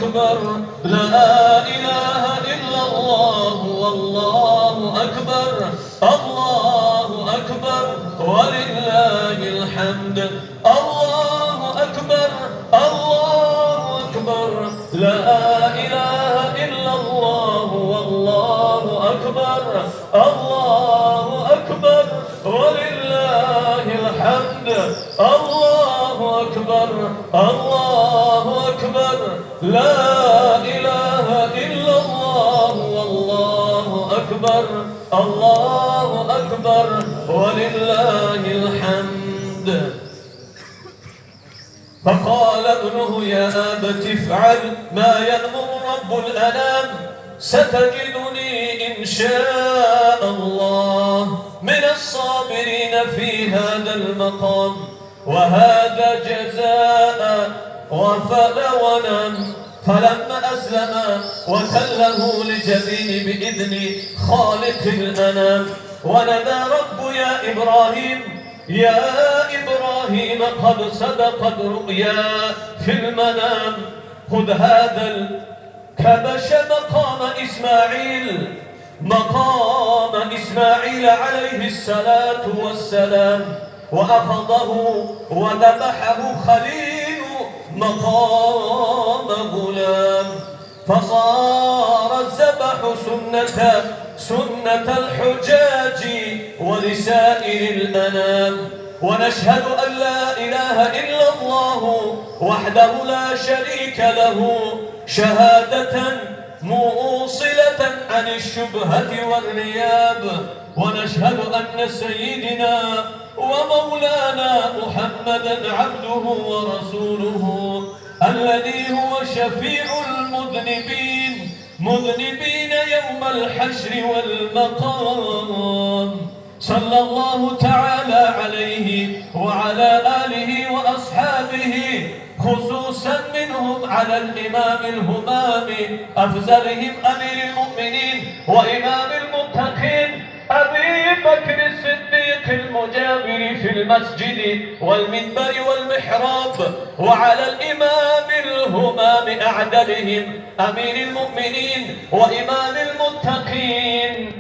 أكبر لا إله إلا الله والله أكبر الله أكبر ولله الحمد الله أكبر الله أكبر لا إله إلا الله والله أكبر الله أكبر ولله الحمد الله أكبر الله أكبر لا إله إلا الله والله أكبر الله أكبر ولله الحمد. فقال ابنه يا أبت افعل ما يأمر رب الأنام ستجدني إن شاء الله من الصابرين في هذا المقام وهذا جزاء غفل ونم. فلما أسلم وتله لجبين بإذن خالق الأنام ونادى رب يا إبراهيم يا إبراهيم قد صدقت رؤيا في المنام خذ هذا الكبش مقام إسماعيل عليه الصلاة والسلام وأخذه وذبحه خليل مقام غلام فصار الذبح سنة الحجاج ولسائر الأنام. ونشهد أن لا إله إلا الله وحده لا شريك له شهادة موصلة عن الشبهة والرياب. ونشهد أن سيدنا ومولانا محمدا عبده ورسوله الذي هو شفيع المذنبين يوم الحشر والمقام صلى الله تعالى عليه وعلى آله وأصحابه خصوصا منهم على الإمام الهمام أفضلهم أمير المؤمنين وإمام المتقين أبي بكر الصديق المجاور في المسجد والمنبر والمحراب وعلى الإمام الهمام أعدلهم أمير المؤمنين وإمام المتقين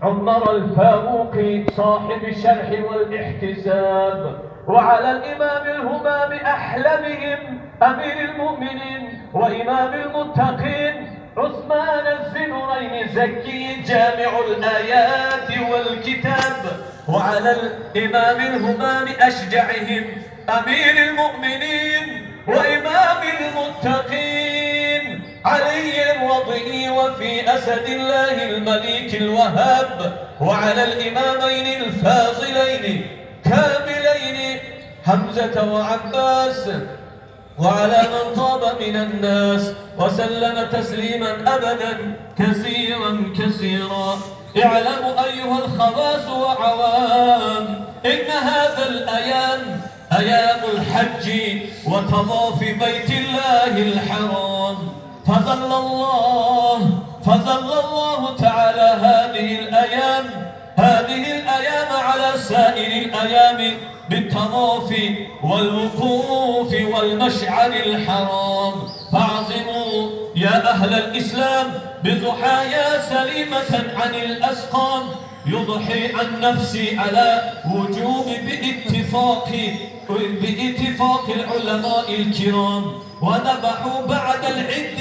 عمر الفاروق صاحب الشرح والاحتساب وعلى الإمام الهمام أحلمهم أمير المؤمنين وإمام المتقين عثمان الزنورين زكي جامع الآيات والكتاب وعلى الإمام الهمام أشجعهم أمير المؤمنين وإمام المتقين علي الوضعي وفي أسد الله المليك الوهاب وعلى الإمامين الفاضلين كاملين حمزة وعباس وعلى من طاب من الناس وسلم تسليما أبدا كثيرا. اعلموا أيها الخواص وعوام إن هذا الأيام أيام الحج وطواف بيت الله الحرام فظل الله تعالى هذه الأيام على سائر الأيام بالطواف والوقوف والمشعر الحرام. فاعظموا يا أهل الإسلام بضحايا سليمة عن الأسقام يضحي عن نفسي على وجوب باتفاق العلماء الكرام وذبحوا بعد العد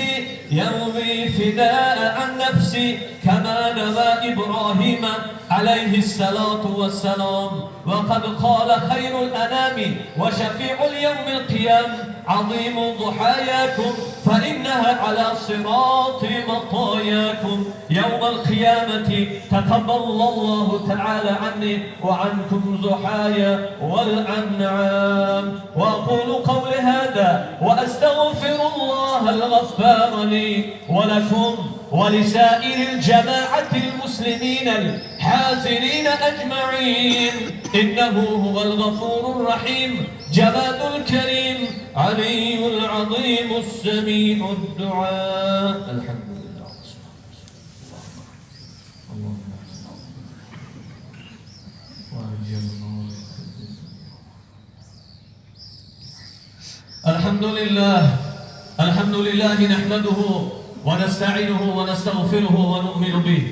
ينوي فداء عن نفسي كما نوى إبراهيم عليه الصلاة والسلام. وقد قال خير الأنام وشفيع اليوم القيام عظيم ضحاياكم فإنها على صراط مطاياكم يوم القيامة تقبل الله تعالى عني وعنكم ضحايا والأنعام. وأقول قولي هذا وأستغفر الله الغفار لي ولكم ولسائر الجماعة المسلمين الحاضرين أجمعين إنه هو الغفور الرحيم جواد الكريم علي العظيم السميع الدعاء. الحمد لله. الحمد لله الحمد لله نحمده ونستعينه ونستغفره ونؤمن به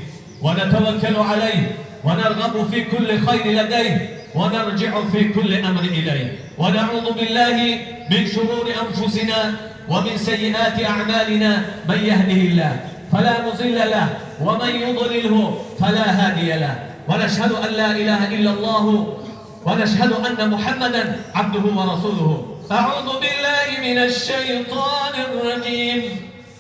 ونتوكل عليه ونرغب في كل خير لديه ونرجع في كل أمر إليه ونعوذ بالله من شرور أنفسنا ومن سيئات أعمالنا. من يهده الله فلا مضل له ومن يضلله فلا هادي له ونشهد أن لا إله إلا الله ونشهد أن محمدا عبده ورسوله. أعوذ بالله من الشيطان الرجيم.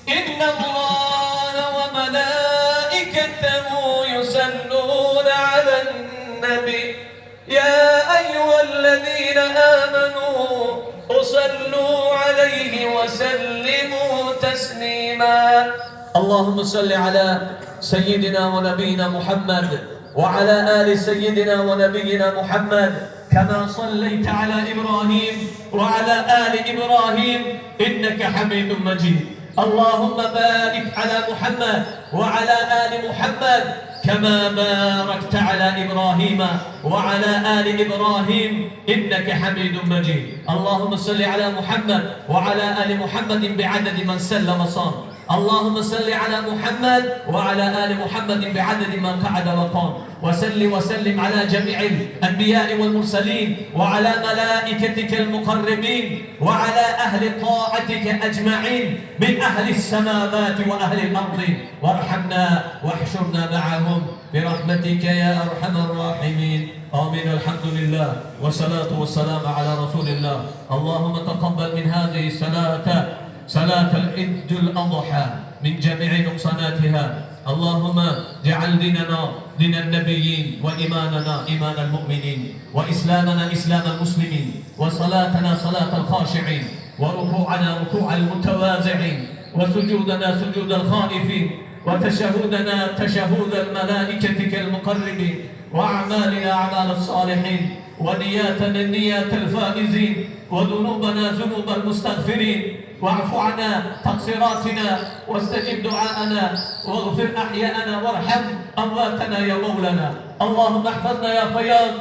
إن الله وملائكته يصلون على النبي يا أيها الذين آمنوا صلوا عليه وسلموا تسليما. اللهم صل على سيدنا ونبينا محمد وعلى آل سيدنا ونبينا محمد كما صليت على إبراهيم وعلى آل إبراهيم إنك حميد مجيد. اللهم بارك على محمد وعلى آل محمد كما باركت على إبراهيم وعلى آل إبراهيم إنك حميد مجيد. اللهم صل على محمد وعلى آل محمد بعدد من سلم صام. اللهم صل على محمد وعلى آل محمد بعدد من قعد وقام. وسلم على جميع الأنبياء والمرسلين وعلى ملائكتك المقربين وعلى أهل طاعتك أجمعين من أهل السماوات وأهل الأرض وارحمنا واحشرنا معهم برحمتك يا أرحم الراحمين. آمين. الحمد لله والصلاة والسلام على رسول الله. اللهم تقبل من هذه صلاة العيد الأضحى من جميع نقصاناتها. اللهم اجعل ديننا دين النبيين وإيماننا إيمان المؤمنين وإسلامنا إسلام المسلمين وصلاتنا صلاة الخاشعين وركوعنا ركوع المتواضعين وسجودنا سجود الخائفين وتشهدنا تشهد الملائكة المقربين وأعمالنا أعمال الصالحين ونياتنا نيات الفائزين وذنوبنا ذنوب المستغفرين. واعف عنا تقصيراتنا واستجب دعاءنا واغفر أحياءنا وارحم أمواتنا يا مولانا. اللهم احفظنا يا فياض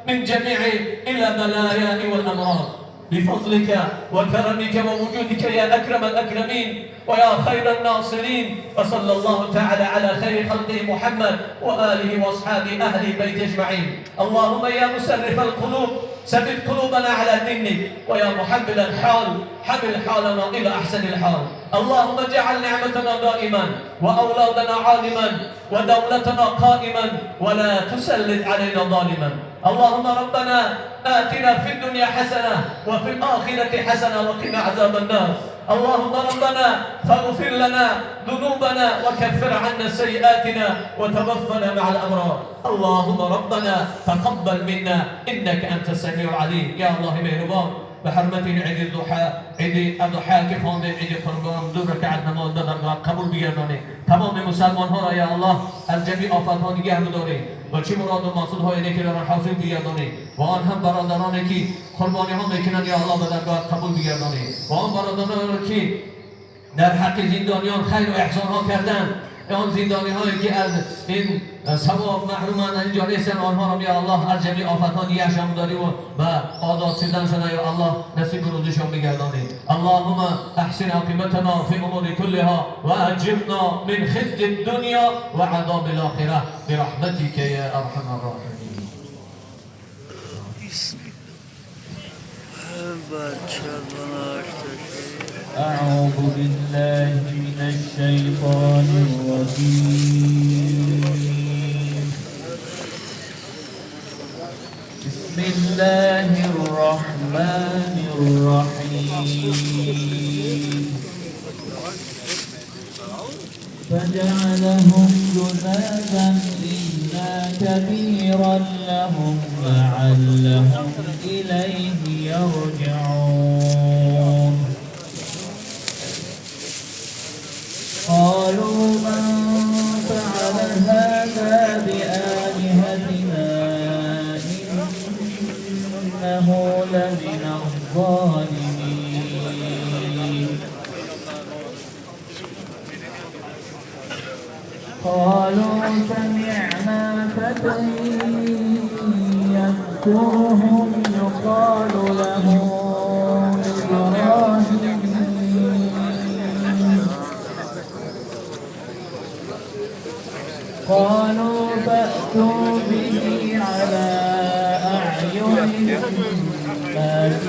من جميع البلايا والأمراض بفضلك وكرمك ووجودك يا أكرم الأكرمين ويا خير الناصرين. وصلى الله تعالى على خير خلقه محمد وآله وأصحابه أهل البيت أجمعين. اللهم يا مسرف القلوب ثبت قلوبنا على دينك ويا محمل الحال حمل حالنا إلى أحسن الحال. اللهم اجعل نعمتنا دائما وأولادنا عالما ودولتنا قائما ولا تسلط علينا ظالما. اللهم ربنا آتنا في الدنيا حسنة وفي الآخرة حسنة وقنا عذاب النار. اللهم ربنا فاغفر لنا ذنوبنا وكفر عنا سيئاتنا وتوفنا مع الأبرار. اللهم ربنا تقبل منا إنك أنت السميع العليم. يا الله مهربان بحرمة عيد الضحى عيد الضحى كفاند عيد قربان دو ركعت نماز درگاه قبول بیارنه تمام مسلمان ها را یا الله از جميع آفات ها نگه بداره و چه مراد و مقصود های نیکی را حاصل بیارنه و آن هم برادرانی که قربانی ها میکنند یا الله به درگاه قبول بیارنه و آن برادرانی که در حق زندانیان خیر و احسان ها کردند آن زندانی هایی که از این ثواب محرومند اینجا نیستن آنها را یا الله از جميع آفات ها نگهشان داری و آزاد شدنشان یا الله نصیب روزشان بگردانی. اللهم احسن عاقبتنا في امور كلها واجرنا من خزي الدنيا وعذاب الاخره برحمتك يا ارحم الراحمين. أعوذ بالله من الشيطان الرجيم. بسم الله الرحمن الرحيم. فجعلهم جذاذا إلا كبيرا لهم لعلهم إليه يرجعون. قالوا من فعل هذا بآلهتنا إنه لمن الظالمين. قالوا سمعنا فتى يذكرهم يقال له إبراهيم قالوا فأتوا به على أعين الناس